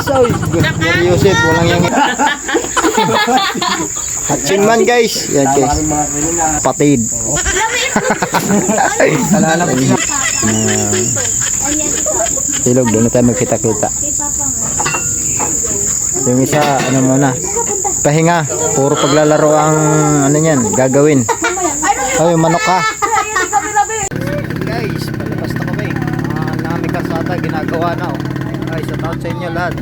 Sorry. Yusef, walang yang. Hatching man guys. Yan guys. Patid. Silog, doon na tayo magkita-kita. Yung isa, ano muna, pahinga. Puro paglalaro ang ano yan, gagawin. Oh, yung manok ha. Guys, palabas na kami. Nami kasata, ginagawa na oh. Ay, shout out sa inyo lahat.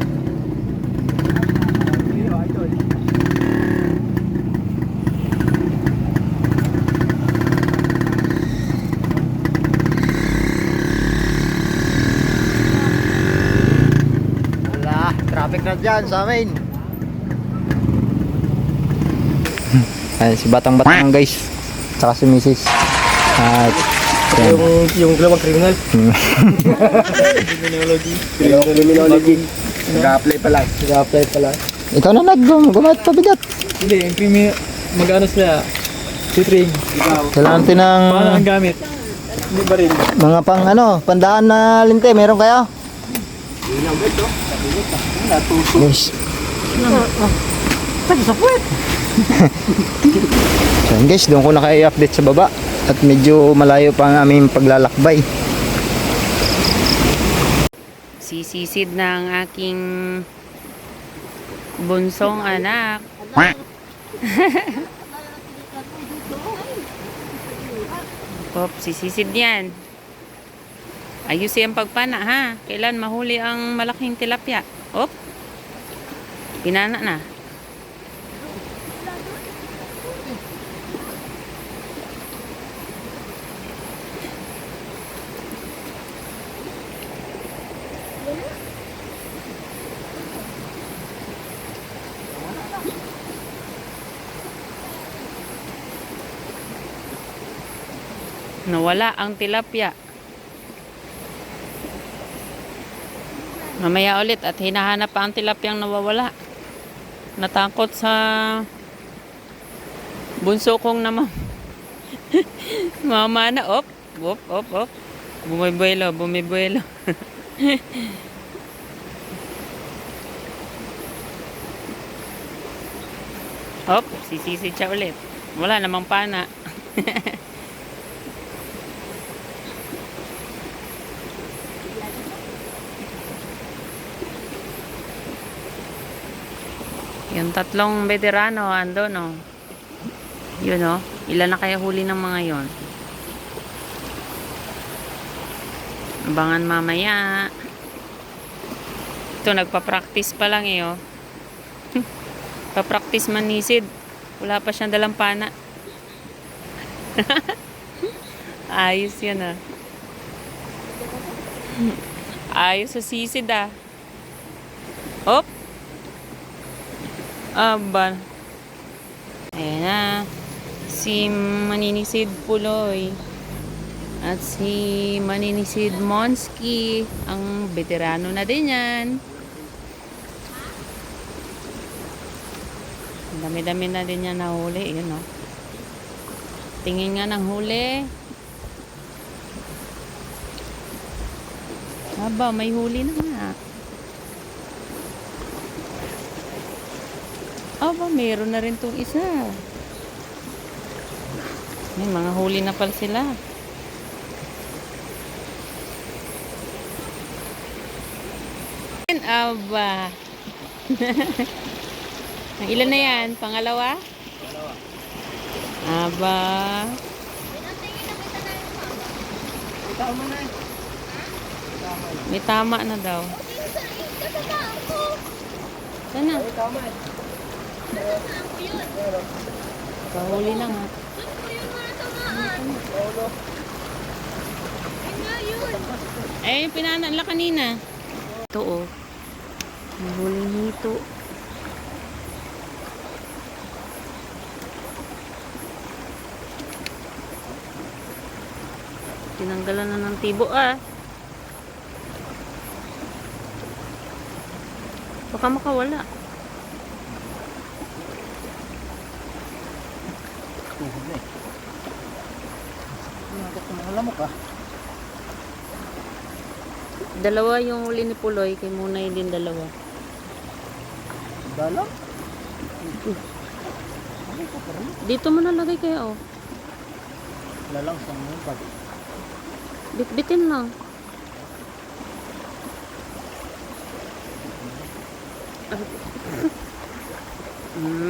Wala, traffic na dyan sa amin. Ay, si Batang-Batang guys. Tsaka si Mrs. At Yung dalawang criminal. Criminology. Nag-a-apply pala. ikaw na gumamit pabigat. Hindi, yung mag-ano sila. Titring. Kailangan natin ng Paano ang gamit? Hindi ba rin? mga pang ano, pandaan na linte. Meron kayo? Guys. So yun guys, doon ko na kayo i-update sa baba. At medyo malayo pa ang aming paglalakbay. Sisisid ng aking bunsong anak. Pop, sisisid yan. Ayusin ang pagpana ha. Kailan mahuli ang malaking tilapia? Op. Pinana na. Nawala ang tilapia. Mamaya ulit at hinahanap pa ang tilapyang nawawala. Natakot sa bunso kong naman. Mama na, op. Bumibuelo. Op, sisisid siya ulit. Wala namang pana. Yung tatlong veterano ando no. Yun no. Ilan na kaya huli ng mga yon? Abangan mamaya. Ito nagpa-practice pa lang eh oh. Pa-practice manisid. Wala pa siyang dalang pana. Ayos yan ah. Ayos sa sisid ah. Op. Aba. Ayan na. Si Maninisid Puloy. At si Maninisid Monski. Ang veterano na din yan. Dami-dami na din yan nahuli. Yun o. Tingin nga ng huli. Aba, may huli na nga. Aba, mayroon na rin tong isa. May mga huli na pala sila. Aba. Ang ilan na yan? Pangalawa? Aba. May tama na daw. Sana. Kahuli na nga. Eh, pinanala kanina. Ito oh. Huling hito. Tinanggalan na ng tibo ah. Baka makawala. Alam mo ka? Dalawa yung huli ni Puloy, kay Munay din dalawa. Dalam? Dito mo nalagay kaya oh. Lalang sa mga pag. Bitbitin lang.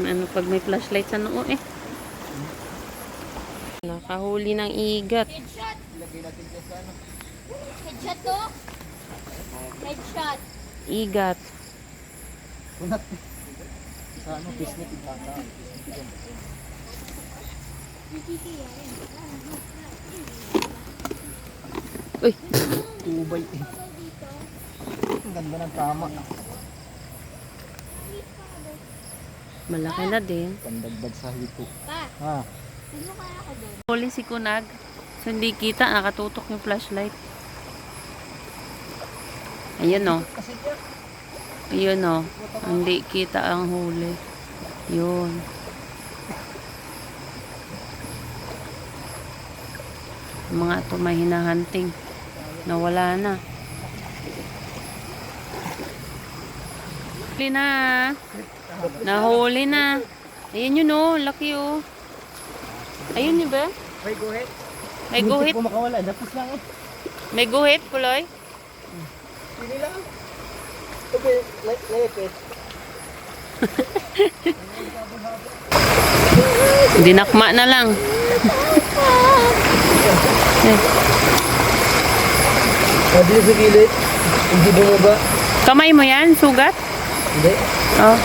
Ano pag may flashlight sa noo eh. Nakahuli ng igat. Headshot. Headshot to. Headshot. Igat. Kunat. Sa ano, pisnit ibata. Uy, Tubay eh. Ang ganda ng tama. malaki na din. Pandagdag sa hito. Pa, Ha? sino kaya ako doon? Huli si Kunag. So hindi kita, nakatutok yung flashlight. Ayun oh. Ayun oh. Hindi kita ang huli. Yun. Mga ito may hinahunting. Nawala na. Huli na. Nahuli na. Ayun yun oh. Laki oh. Ayun yun ba? May guhit. May guhit. Hindi po makawala. Dapos lang eh. May guhit, Puloy. Hindi lang. Okay, lepet. Dinakma na lang. Eh, Pwede sa gilid. Hindi bumaba. kamay mo yan, sugat? Hindi. Oh.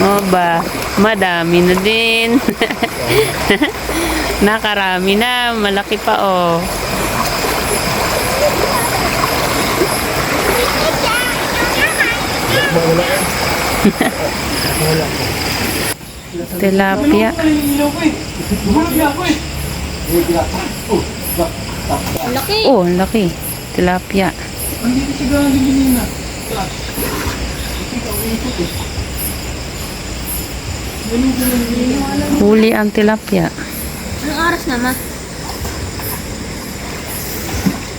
Oh ba, madami na din. Nakarami na, malaki pa oh. Tilapia. Laki. Oh, ang laki. Tilapia. Huli ang tilapia. Anong oras na, ma?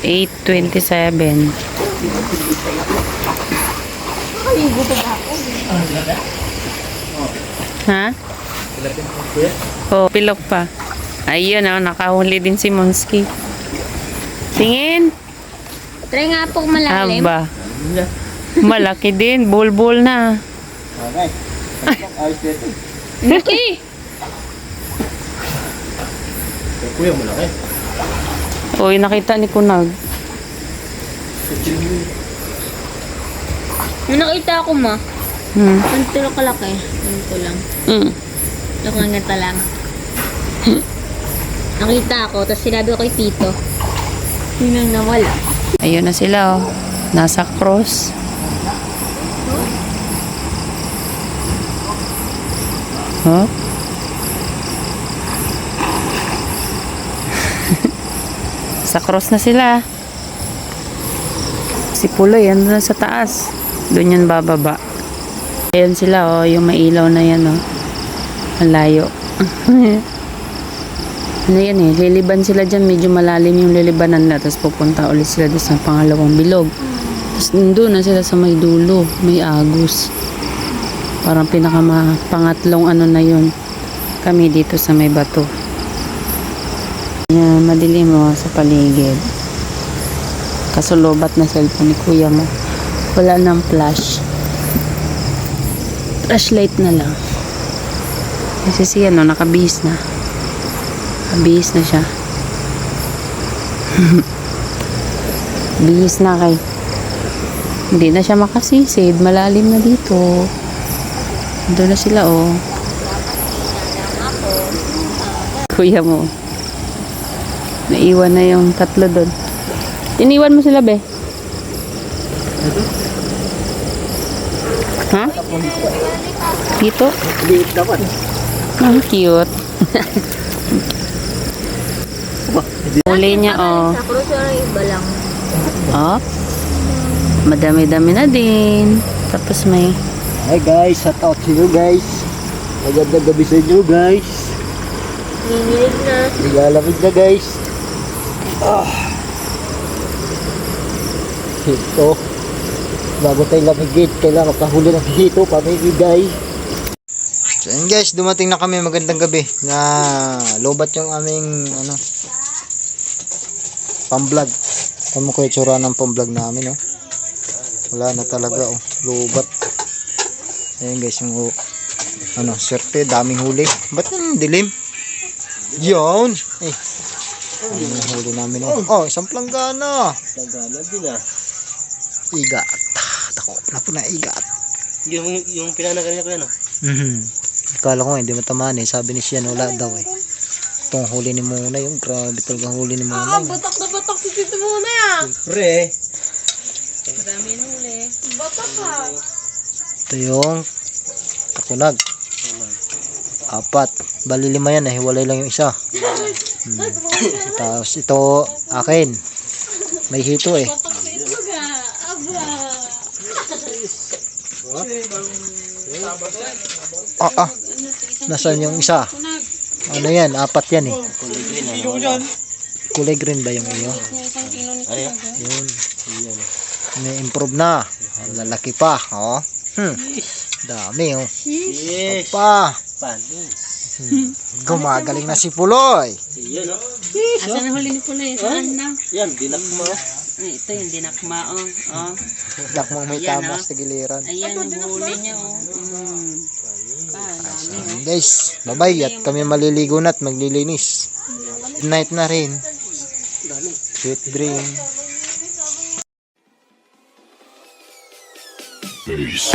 8:27. Nakaligo pa ba ako? Ha? Oh, pilok pa. Ayun oh, nakahuli din si Monski. Tingin. Try nga po malalim. Aba. Malaki din. Bulbul na. Okay. Ayos dito. Laki. Kuya mo lang eh. Uy, nakita ni Kunag. Nung nakita ako, ma. Ganito lang kalaki. Ganito lang. Mm. Nakangata lang. Nakita ako, tapos sinabi ko kay Tito. Yun ang nawala. Ayun na sila oh. Nasa cross. Huh? Sa cross na sila. Si Puloy, yan na sa taas. Doon yan bababa. Ayan sila oh, yung mailaw na yan oh. Ang layo. Ano yan eh, liliban sila dyan, medyo malalim yung lilibanan na, tapos pupunta ulit sila doon sa pangalawang bilog. Tapos doon na sila sa may dulo, may Agus. Parang pangatlong ano na yun. Kami dito sa may bato. Yan, madilim mo sa paligid. Kasulubat na cellphone ni kuya mo. Wala nang flash. Flashlight na lang. Kasi siya no, nakabihis na. Bihis na siya. Bihis na kay. Hindi na siya makasisid. Malalim na dito. Doon na sila oh. Kuya mo. Naiwan na yung tatlo doon. Iniwan mo sila be? Ha? Dito? Liit naman. Ang cute. Huli niya oh. Sa cruiser ay iba lang. Oh. Madami-dami na din. Tapos may Hi guys, shout out to you guys. Magandang gabi sa inyo guys. Nginginig na. Nilalamig na guys. Hito. Bago tayo lamigit, kailangan makahuli ng hito, pamimigay. So yun guys, dumating na kami, magandang gabi. Na lobat yung aming pamblog. Ano ko itsura ng pamblog namin, oh. Wala na talaga, oh. Lobat. Ayan guys, yung swerte, daming huli. Ba't yung dilim? Yun! Yung huli namin, oh. Isang planggana. Nagana din ah. Igat. Tako na po na igat. Yung pinanagan niya ko yan, Akala ko hindi matamaan eh. Sabi ni Sian, wala daw eh. Itong huli ni Muna yung grabe talaga huli ni Muna. Batak na batak si Tito Muna yan. Pre. Marami na huli. Batak ka. Ito yung takunag. 4. Bali 5 yan, hiwalay lang yung isa. Tapos ito akin. May hito eh. Nasaan yung isa? Ano yan? 4 yan eh. Kulay green ba yung iyo? Yun. May improve na. Lalaki pa. Oh. Dami oh. Yes. Pa. Panis. Gumagaling na si Puloy. Yan o. Asan na huli ni Puloy? Saan na? Yan, dinakma o. Ito yung dinakma oh. Dakmang may Yan, tamas sa giliran. Ayan yung huli niya oh. Guys, bye-bye at kami maliligo na at maglilinis. Good night na rin. Sweet dream. Peace.